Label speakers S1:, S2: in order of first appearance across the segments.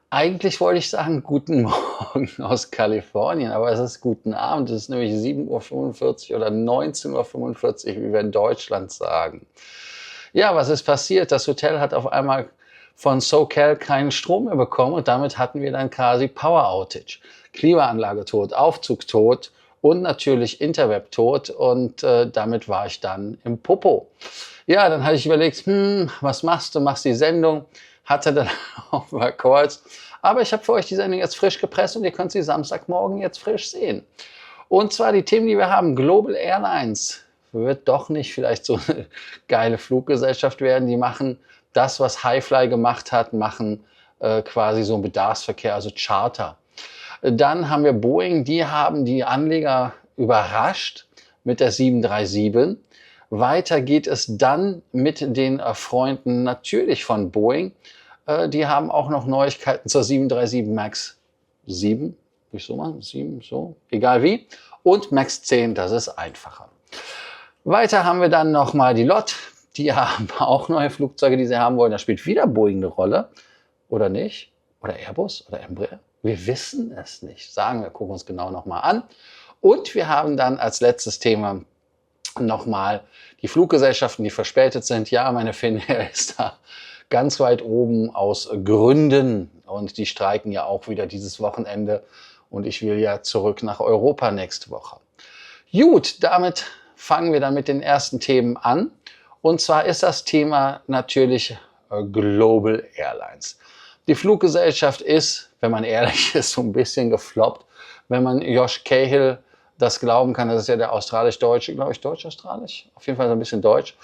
S1: Eigentlich wollte ich sagen, guten Morgen aus Kalifornien, aber es ist guten Abend. Es ist nämlich 7:45 Uhr oder 19:45 Uhr, wie wir in Deutschland sagen. Ja, was ist passiert? Das Hotel hat auf einmal von SoCal keinen Strom mehr bekommen und damit hatten wir dann quasi Power Outage. Klimaanlage tot, Aufzug tot und natürlich Interweb tot und damit war ich dann im Popo. Ja, dann hatte ich überlegt, was machst du? Machst die Sendung? Hatte dann auch mal kurz. Aber ich habe für euch die Sendung jetzt frisch gepresst und ihr könnt sie Samstagmorgen jetzt frisch sehen. Und zwar die Themen, die wir haben. Global Airlines wird doch nicht vielleicht so eine geile Fluggesellschaft werden. Die machen das, was Highfly gemacht hat, machen quasi so einen Bedarfsverkehr, also Charter. Dann haben wir Boeing, die haben die Anleger überrascht mit der 737. Weiter geht es dann mit den Freunden natürlich von Boeing. Die haben auch noch Neuigkeiten zur 737 MAX 7. Will ich so machen? 7, so, egal wie. Und MAX 10, das ist einfacher. Weiter haben wir dann nochmal die LOT. Die haben auch neue Flugzeuge, die sie haben wollen. Da spielt wieder Boeing eine Rolle. Oder nicht? Oder Airbus oder Embraer? Wir wissen es nicht. Sagen wir, gucken uns genau nochmal an. Und wir haben dann als letztes Thema nochmal die Fluggesellschaften, die verspätet sind. Ja, meine Finnair ist da ganz weit oben aus Gründen. Und die streiken ja auch wieder dieses Wochenende. Und ich will ja zurück nach Europa nächste Woche. Gut, damit fangen wir dann mit den ersten Themen an. Und zwar ist das Thema natürlich Global Airlines. Die Fluggesellschaft ist, wenn man ehrlich ist, so ein bisschen gefloppt. Wenn man Josh Cahill das glauben kann, das ist ja der australisch-deutsche, glaube ich, deutsch-australisch, auf jeden Fall so ein bisschen deutsch.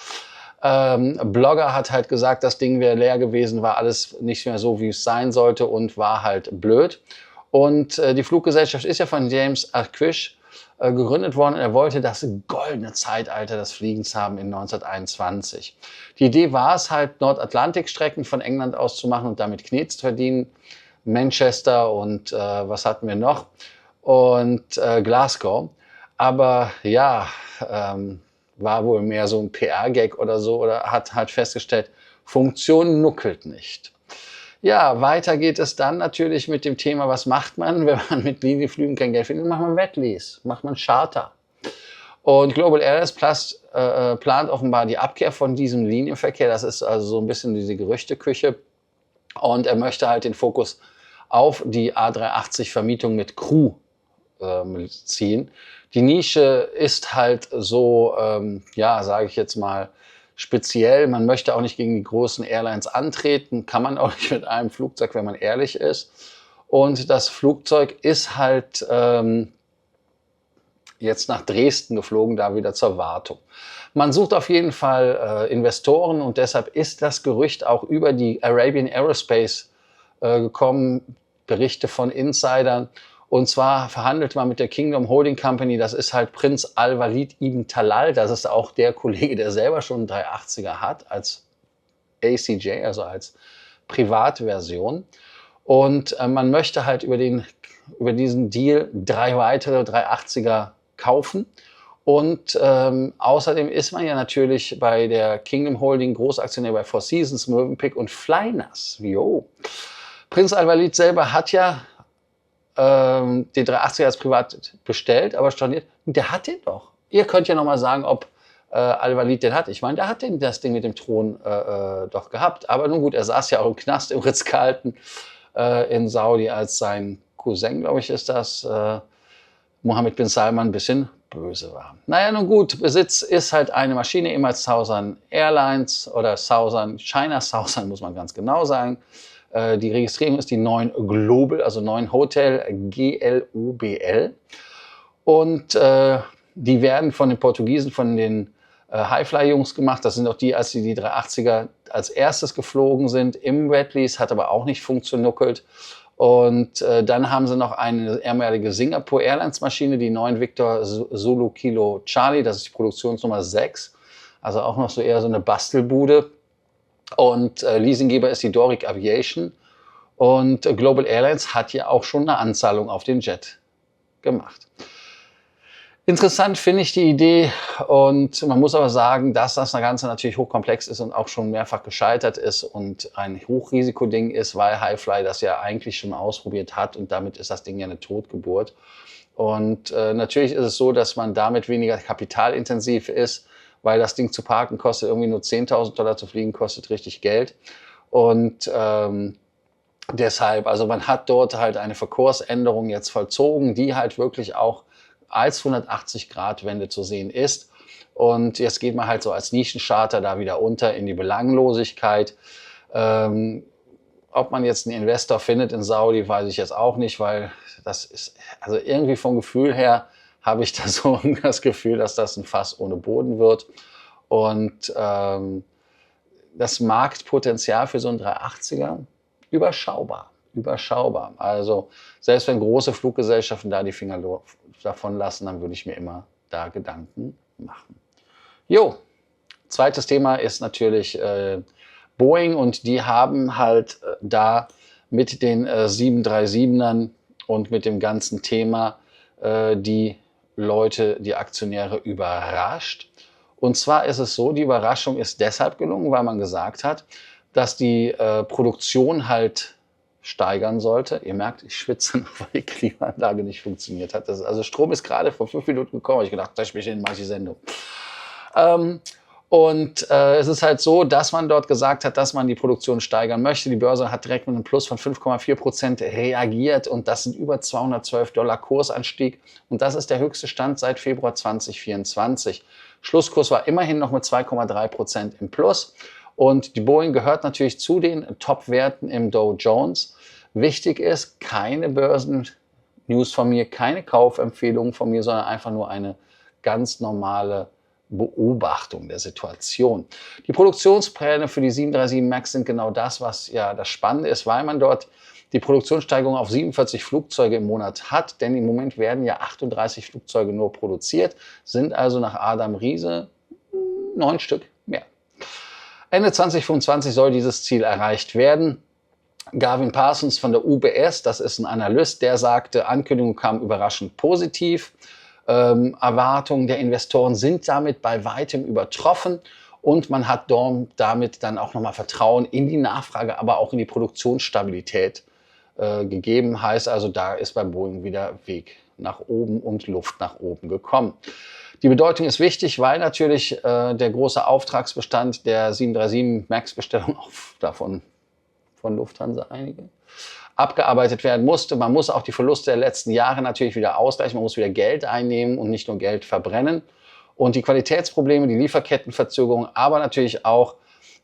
S1: Blogger hat halt gesagt, das Ding wäre leer gewesen, war alles nicht mehr so, wie es sein sollte und war halt blöd. Und die Fluggesellschaft ist ja von James Aquish gegründet worden. Er wollte das goldene Zeitalter des Fliegens haben in 1921. Die Idee war es halt, Nordatlantikstrecken von England aus zu machen und damit Knie zu verdienen. Manchester und was hatten wir noch? Und Glasgow. Aber ja, war wohl mehr so ein PR-Gag oder so, oder hat halt festgestellt, Funktion nuckelt nicht. Ja, weiter geht es dann natürlich mit dem Thema, was macht man, wenn man mit Linienflügen kein Geld findet? Macht man Wetlease, macht man Charter. Und Global Airlines plant offenbar die Abkehr von diesem Linienverkehr. Das ist also so ein bisschen diese Gerüchteküche. Und er möchte halt den Fokus auf die A380-Vermietung mit Crew ziehen. Die Nische ist halt so, ja, sage ich jetzt mal, speziell. Man möchte auch nicht gegen die großen Airlines antreten, kann man auch nicht mit einem Flugzeug, wenn man ehrlich ist. Und das Flugzeug ist halt jetzt nach Dresden geflogen, da wieder zur Wartung. Man sucht auf jeden Fall Investoren und deshalb ist das Gerücht auch über die Arabian Aerospace gekommen, Berichte von Insidern. Und zwar verhandelt man mit der Kingdom Holding Company, das ist halt Prinz Al-Walid ibn Talal, das ist auch der Kollege, der selber schon einen 380er hat, als ACJ, also als Privatversion. Und man möchte halt über diesen Deal 3 weitere 380er kaufen. Und außerdem ist man ja natürlich bei der Kingdom Holding Großaktionär bei Four Seasons, Mövenpick und Flynas. Jo. Prinz Al-Walid selber hat ja den 380er als privat bestellt, aber storniert. Der hat den doch. Ihr könnt ja nochmal sagen, ob Al-Walid den hat. Ich meine, der hat das Ding mit dem Thron doch gehabt. Aber nun gut, er saß ja auch im Knast im Ritz-Carlton in Saudi, als sein Cousin, glaube ich, ist das, Mohammed bin Salman, ein bisschen böse war. Naja, nun gut, Besitz ist halt eine Maschine, ehemals Southern Airlines oder China Southern, muss man ganz genau sagen. Die Registrierung ist die 9 Global, also 9 Hotel, GLOBL. Und die werden von den Portugiesen, von den Highfly-Jungs gemacht. Das sind auch die, als die 380er als erstes geflogen sind im Wetlease, hat aber auch nicht funktioniert. Und dann haben sie noch eine ehemalige Singapore Airlines Maschine, die 9 Victor Zulu Kilo Charlie, das ist die Produktionsnummer 6. Also auch noch so eher so eine Bastelbude. Und Leasinggeber ist die Doric Aviation. Und Global Airlines hat ja auch schon eine Anzahlung auf den Jet gemacht. Interessant finde ich die Idee und man muss aber sagen, dass das Ganze natürlich hochkomplex ist und auch schon mehrfach gescheitert ist und ein Hochrisikoding ist, weil Highfly das ja eigentlich schon ausprobiert hat und damit ist das Ding ja eine Totgeburt. Und natürlich ist es so, dass man damit weniger kapitalintensiv ist, weil das Ding zu parken kostet irgendwie nur $10.000, zu fliegen kostet richtig Geld. Und deshalb, also man hat dort halt eine Verkursänderung jetzt vollzogen, die halt wirklich auch als 180-Grad-Wende zu sehen ist. Und jetzt geht man halt so als Nischencharter da wieder unter in die Belanglosigkeit. Ob man jetzt einen Investor findet in Saudi, weiß ich jetzt auch nicht, weil das ist, also irgendwie vom Gefühl her habe ich da so das Gefühl, dass das ein Fass ohne Boden wird. Und das Marktpotenzial für so einen 380er überschaubar. Überschaubar. Also selbst wenn große Fluggesellschaften da die Finger davon lassen, dann würde ich mir immer da Gedanken machen. Jo, zweites Thema ist natürlich Boeing und die haben halt da mit den 737ern und mit dem ganzen Thema die Leute, die Aktionäre überrascht. Und zwar ist es so, die Überraschung ist deshalb gelungen, weil man gesagt hat, dass die Produktion halt steigern sollte. Ihr merkt, ich schwitze noch, weil die Klimaanlage nicht funktioniert hat. Also Strom ist gerade vor 5 Minuten gekommen. Ich gedacht, da spreche ich in manche Sendung. Es ist halt so, dass man dort gesagt hat, dass man die Produktion steigern möchte. Die Börse hat direkt mit einem Plus von 5,4% reagiert und das sind über $212 Kursanstieg. Und das ist der höchste Stand seit Februar 2024. Schlusskurs war immerhin noch mit 2,3% im Plus. Und die Boeing gehört natürlich zu den Top-Werten im Dow Jones. Wichtig ist, keine Börsen-News von mir, keine Kaufempfehlungen von mir, sondern einfach nur eine ganz normale Beobachtung der Situation. Die Produktionspläne für die 737 MAX sind genau das, was ja das Spannende ist, weil man dort die Produktionssteigerung auf 47 Flugzeuge im Monat hat, denn im Moment werden ja 38 Flugzeuge nur produziert, sind also nach Adam Riese 9 Stück mehr. Ende 2025 soll dieses Ziel erreicht werden. Gavin Parsons von der UBS, das ist ein Analyst, der sagte, Ankündigung kam überraschend positiv. Erwartungen der Investoren sind damit bei weitem übertroffen und man hat damit dann auch nochmal Vertrauen in die Nachfrage, aber auch in die Produktionsstabilität gegeben. Heißt also, da ist bei Boeing wieder Weg nach oben und Luft nach oben gekommen. Die Bedeutung ist wichtig, weil natürlich der große Auftragsbestand der 737 MAX-Bestellung, auch davon von Lufthansa einige, abgearbeitet werden musste. Man muss auch die Verluste der letzten Jahre natürlich wieder ausgleichen. Man muss wieder Geld einnehmen und nicht nur Geld verbrennen. Und die Qualitätsprobleme, die Lieferkettenverzögerung, aber natürlich auch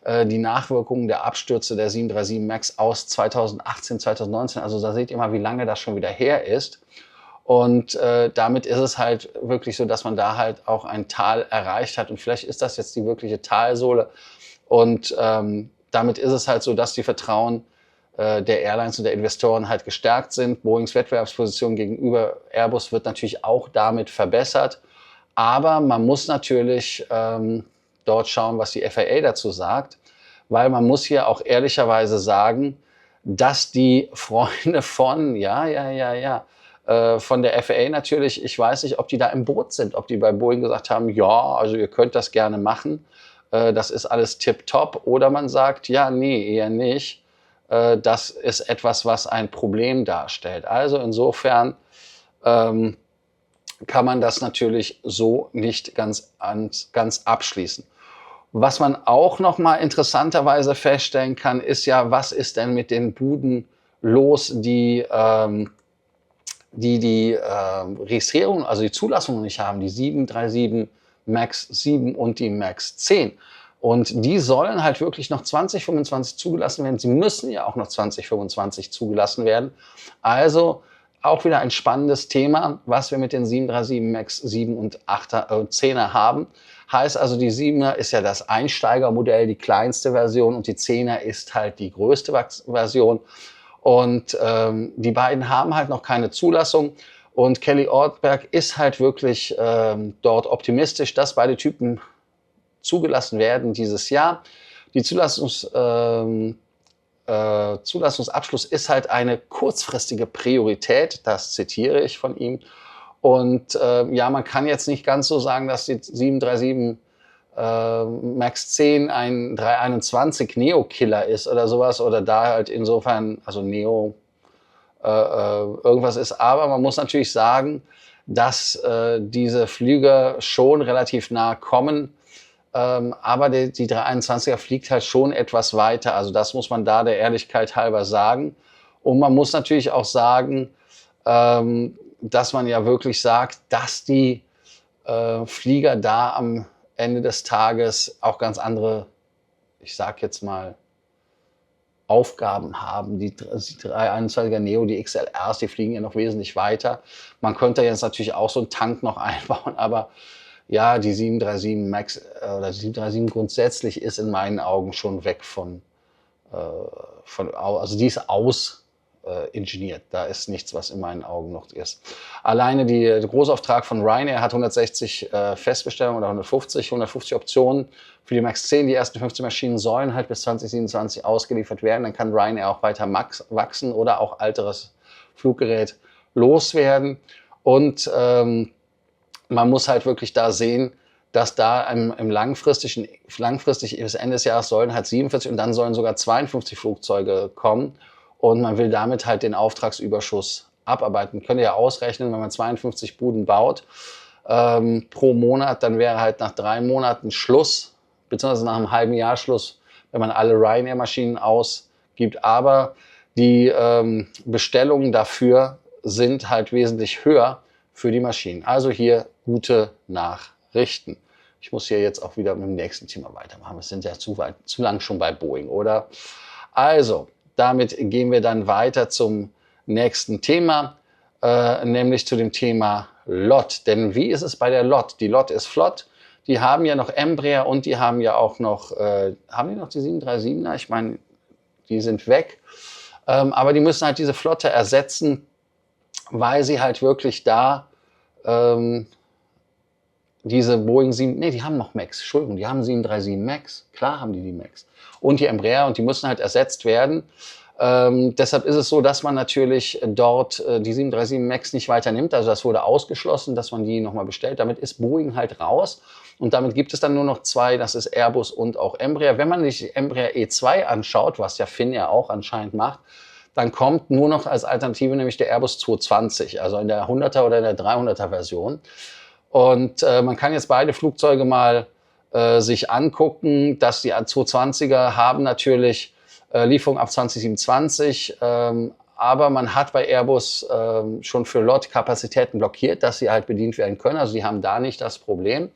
S1: die Nachwirkungen der Abstürze der 737 MAX aus 2018, 2019. Also da seht ihr mal, wie lange das schon wieder her ist. Und damit ist es halt wirklich so, dass man da halt auch ein Tal erreicht hat. Und vielleicht ist das jetzt die wirkliche Talsohle. Und damit ist es halt so, dass die Vertrauen der Airlines und der Investoren halt gestärkt sind. Boeings Wettbewerbsposition gegenüber Airbus wird natürlich auch damit verbessert. Aber man muss natürlich dort schauen, was die FAA dazu sagt. Weil man muss hier auch ehrlicherweise sagen, dass die Freunde von, von der FAA natürlich, ich weiß nicht, ob die da im Boot sind, ob die bei Boeing gesagt haben, ja, also ihr könnt das gerne machen, das ist alles tipptopp. Oder man sagt, ja, nee, eher nicht. Das ist etwas, was ein Problem darstellt. Also insofern kann man das natürlich so nicht ganz abschließen. Was man auch noch mal interessanterweise feststellen kann, ist ja, was ist denn mit den Buden los, die Registrierung, also die Zulassung nicht haben, die 737 MAX 7 und die MAX 10. Und die sollen halt wirklich noch 2025 zugelassen werden. Sie müssen ja auch noch 2025 zugelassen werden. Also auch wieder ein spannendes Thema, was wir mit den 737 MAX 7 und 10er haben. Heißt also, die 7er ist ja das Einsteigermodell, die kleinste Version, und die 10er ist halt die größte Version. Und die beiden haben halt noch keine Zulassung. Und Kelly Ortberg ist halt wirklich dort optimistisch, dass beide Typen zugelassen werden dieses Jahr. Die Zulassungsabschluss ist halt eine kurzfristige Priorität, das zitiere ich von ihm. Und ja, man kann jetzt nicht ganz so sagen, dass die 737 MAX 10 ein 321 Neo-Killer ist oder sowas, oder da halt insofern, also Neo irgendwas ist. Aber man muss natürlich sagen, dass diese Flüge schon relativ nah kommen. Aber die 321er fliegt halt schon etwas weiter. Also das muss man da der Ehrlichkeit halber sagen. Und man muss natürlich auch sagen, dass man ja wirklich sagt, dass die Flieger da am Ende des Tages auch ganz andere, ich sag jetzt mal, Aufgaben haben. Die 321er Neo, die XLRs, die fliegen ja noch wesentlich weiter. Man könnte jetzt natürlich auch so einen Tank noch einbauen, aber ja, die 737 MAX oder die 737 grundsätzlich ist in meinen Augen schon weg also die ist ingeniert. Da ist nichts, was in meinen Augen noch ist. Alleine der Großauftrag von Ryanair hat 160 Festbestellungen oder 150 Optionen für die MAX 10. Die ersten 15 Maschinen sollen halt bis 2027 ausgeliefert werden. Dann kann Ryanair auch weiter wachsen oder auch alteres Fluggerät loswerden. Und man muss halt wirklich da sehen, dass da im langfristig bis Ende des Jahres sollen halt 47 und dann sollen sogar 52 Flugzeuge kommen. Und man will damit halt den Auftragsüberschuss abarbeiten. Könnt ihr ja ausrechnen, wenn man 52 Buden baut pro Monat, dann wäre halt nach 3 Monaten Schluss, beziehungsweise nach einem halben Jahr Schluss, wenn man alle Ryanair-Maschinen ausgibt. Aber die Bestellungen dafür sind halt wesentlich höher für die Maschinen. Also hier gute Nachrichten. Ich muss hier jetzt auch wieder mit dem nächsten Thema weitermachen. Wir sind ja zu lang schon bei Boeing, oder? Also, damit gehen wir dann weiter zum nächsten Thema, nämlich zu dem Thema LOT. Denn wie ist es bei der LOT? Die LOT ist flott. Die haben ja noch Embraer und die haben ja auch noch, haben die noch die 737er? Ich meine, die sind weg. Aber die müssen halt diese Flotte ersetzen, weil sie halt wirklich da diese Boeing 7, nee, die haben noch MAX, Entschuldigung, die haben 737 MAX, klar haben die MAX. Und die Embraer, und die müssen halt ersetzt werden. Deshalb ist es so, dass man natürlich dort die 737 MAX nicht weiter nimmt. Also das wurde ausgeschlossen, dass man die nochmal bestellt. Damit ist Boeing halt raus. Und damit gibt es dann nur noch 2, das ist Airbus und auch Embraer. Wenn man sich die Embraer E2 anschaut, was ja Finnair auch anscheinend macht, dann kommt nur noch als Alternative nämlich der Airbus 220, also in der 100er oder in der 300er Version. Und man kann jetzt beide Flugzeuge mal sich angucken, dass die A220er haben natürlich Lieferung ab 2027, aber man hat bei Airbus schon für LOT Kapazitäten blockiert, dass sie halt bedient werden können. Also die haben da nicht das Problem.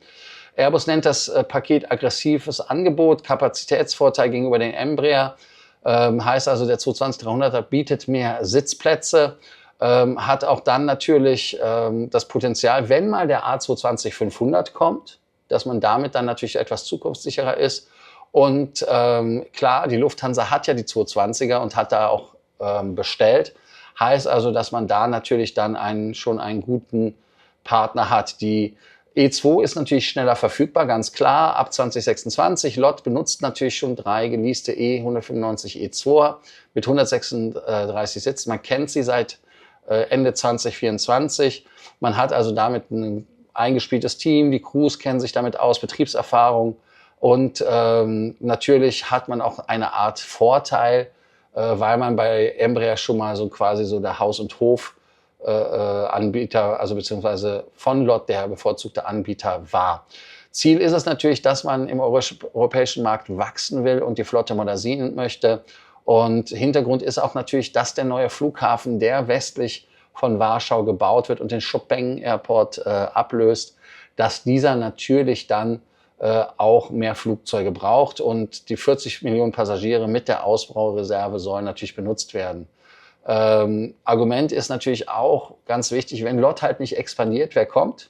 S1: Airbus nennt das Paket aggressives Angebot, Kapazitätsvorteil gegenüber den Embraer. Heißt also, der 220-300er bietet mehr Sitzplätze, hat auch dann natürlich das Potenzial, wenn mal der A220-500 kommt, dass man damit dann natürlich etwas zukunftssicherer ist. Und klar, die Lufthansa hat ja die 220er und hat da auch bestellt. Heißt also, dass man da natürlich dann schon einen guten Partner hat. Die E2 ist natürlich schneller verfügbar, ganz klar, ab 2026. LOT benutzt natürlich schon 3 geleaste E195 E2 mit 136 Sitzen. Man kennt sie seit Ende 2024. Man hat also damit ein eingespieltes Team, die Crews kennen sich damit aus, Betriebserfahrung. Und natürlich hat man auch eine Art Vorteil, weil man bei Embraer schon mal so quasi so der Haus- und Hof-Anbieter, also beziehungsweise von LOT der bevorzugte Anbieter war. Ziel ist es natürlich, dass man im europäischen Markt wachsen will und die Flotte modernisieren möchte. Und Hintergrund ist auch natürlich, dass der neue Flughafen, der westlich von Warschau gebaut wird und den Chopin Airport ablöst, dass dieser natürlich dann auch mehr Flugzeuge braucht und die 40 Millionen Passagiere mit der Ausbaureserve sollen natürlich benutzt werden. Argument ist natürlich auch ganz wichtig, wenn LOT halt nicht expandiert, wer kommt?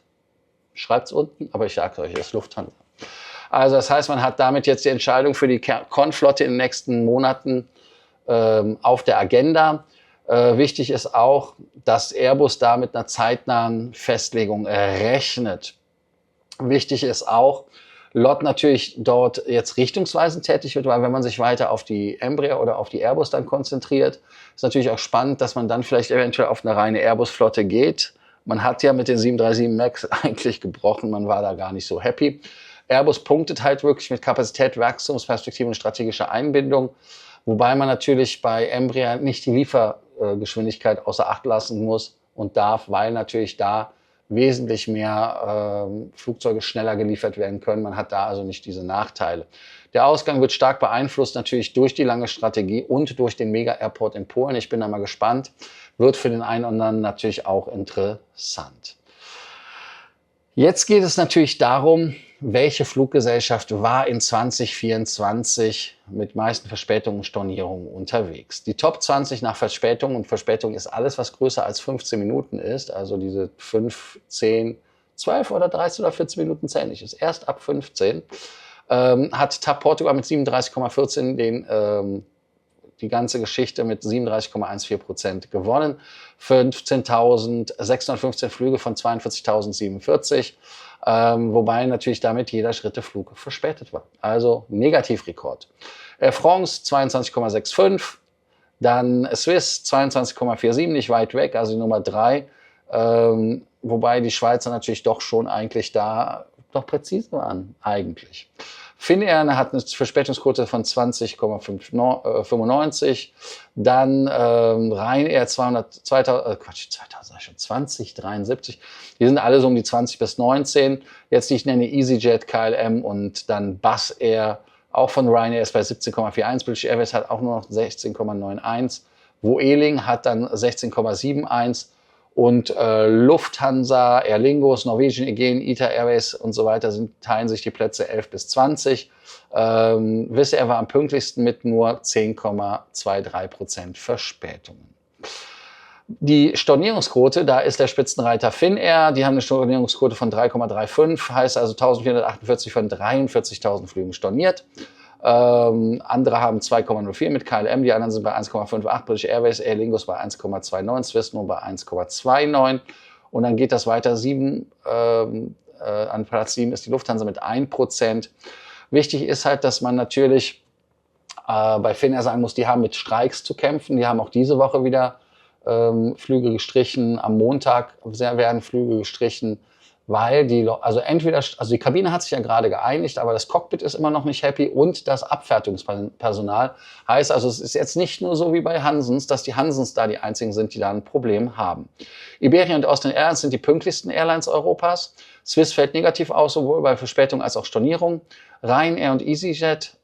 S1: Schreibt es unten, aber ich sage euch, es ist Lufthansa. Also das heißt, man hat damit jetzt die Entscheidung für die Con-Flotte in den nächsten Monaten auf der Agenda. Wichtig ist auch, dass Airbus da mit einer zeitnahen Festlegung rechnet. Wichtig ist auch, LOT natürlich dort jetzt richtungsweisend tätig wird, weil wenn man sich weiter auf die Embraer oder auf die Airbus dann konzentriert, ist natürlich auch spannend, dass man dann vielleicht eventuell auf eine reine Airbus-Flotte geht Man hat ja mit den 737 MAX eigentlich gebrochen, man war da gar nicht so happy. Airbus punktet halt wirklich mit Kapazität, Wachstumsperspektive und strategischer Einbindung, wobei man natürlich bei Embraer nicht die Liefergeschwindigkeit außer Acht lassen muss und darf, weil natürlich da wesentlich mehr Flugzeuge schneller geliefert werden können. Man hat da also nicht diese Nachteile. Der Ausgang wird stark beeinflusst natürlich durch die lange Strategie und durch den Mega-Airport in Polen. Ich bin da mal gespannt. Wird für den einen oder anderen natürlich auch interessant. Jetzt geht es natürlich darum, welche Fluggesellschaft war in 2024 mit meisten Verspätungen und Stornierungen unterwegs. Die Top 20 nach Verspätung, und Verspätung ist alles, was größer als 15 Minuten ist, also diese 5, 10, 12 oder 13 oder 14 Minuten zählen nicht, ist erst ab 15, hat TAP Portugal mit 37,14 die ganze Geschichte mit 37,14% gewonnen. 15.615 Flüge von 42.047, wobei natürlich damit jeder dritte Flug verspätet war. Also Negativrekord. Air France 22,65, dann Swiss 22,47, nicht weit weg, also die Nummer 3. Wobei die Schweizer natürlich doch schon eigentlich da doch präzise waren, eigentlich. Finnair hat eine Verspätungsquote von 20,95, dann Ryanair 2073, die sind alle so um die 20 bis 19. Jetzt die ich nenne EasyJet, KLM und dann Buzz Air, auch von Ryanair ist bei 17,41, British Airways hat auch nur noch 16,91, Vueling hat dann 16,71. Und Lufthansa, Aer Lingus, Norwegian, Aegean, ITA Airways und so weiter teilen sich die Plätze 11 bis 20. Wizz Air war am pünktlichsten mit nur 10,23% Verspätungen. Die Stornierungsquote, da ist der Spitzenreiter Finnair, die haben eine Stornierungsquote von 3,35, heißt also 1448 von 43.000 Flügen storniert. Andere haben 2,04 mit KLM, die anderen sind bei 1,58, British Airways, Aer Lingus bei 1,29, Swiss nur bei 1,29 und dann geht das weiter. An Platz 7 ist die Lufthansa mit 1%. Wichtig ist halt, dass man natürlich bei Finnair sagen muss, die haben mit Streiks zu kämpfen, die haben auch diese Woche wieder Flüge gestrichen, am Montag werden Flüge gestrichen, weil die Kabine hat sich ja gerade geeinigt, aber das Cockpit ist immer noch nicht happy und das Abfertigungspersonal. Heißt also, es ist jetzt nicht nur so wie bei Hansens, dass die Hansens da die einzigen sind, die da ein Problem haben. Iberia und Austrian Airlines sind die pünktlichsten Airlines Europas. Swiss fällt negativ aus, sowohl bei Verspätung als auch Stornierung. Ryanair und EasyJet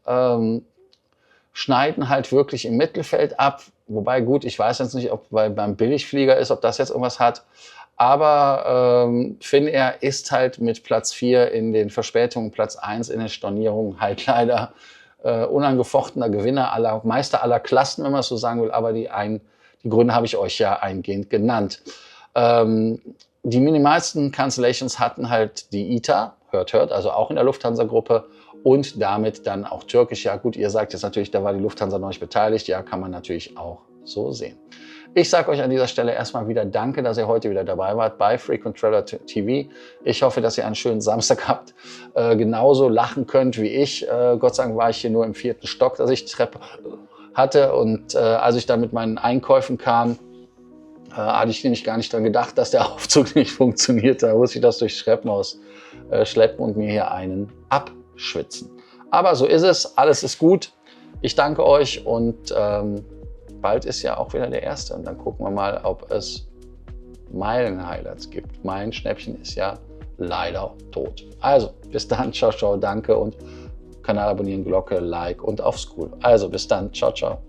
S1: schneiden halt wirklich im Mittelfeld ab. Wobei, gut, ich weiß jetzt nicht, ob beim Billigflieger ist, ob das jetzt irgendwas hat. Aber Finnair ist halt mit Platz 4 in den Verspätungen, Platz 1 in den Stornierungen halt leider unangefochtener Gewinner Meister aller Klassen, wenn man es so sagen will. Aber die Gründe habe ich euch ja eingehend genannt. Die minimalsten Cancellations hatten halt die ITA, hört, also auch in der Lufthansa-Gruppe und damit dann auch Türkisch. Ja gut, ihr sagt jetzt natürlich, da war die Lufthansa noch nicht beteiligt. Ja, kann man natürlich auch so sehen. Ich sage euch an dieser Stelle erstmal wieder Danke, dass ihr heute wieder dabei wart bei Frequent Traveler TV. Ich hoffe, dass ihr einen schönen Samstag habt, genauso lachen könnt wie ich. Gott sei Dank war ich hier nur im 4. Stock, dass ich die Treppe hatte und als ich dann mit meinen Einkäufen kam, hatte ich nämlich gar nicht dran gedacht, dass der Aufzug nicht funktioniert. Da musste ich das durchs Treppenhaus schleppen und mir hier einen abschwitzen. Aber so ist es, alles ist gut. Ich danke euch und bald ist ja auch wieder der erste und dann gucken wir mal, ob es Meilen-Highlights gibt. Mein Schnäppchen ist ja leider tot. Also, bis dann, ciao, ciao, danke und Kanal abonnieren, Glocke, Like und auf School. Also, bis dann, ciao, ciao.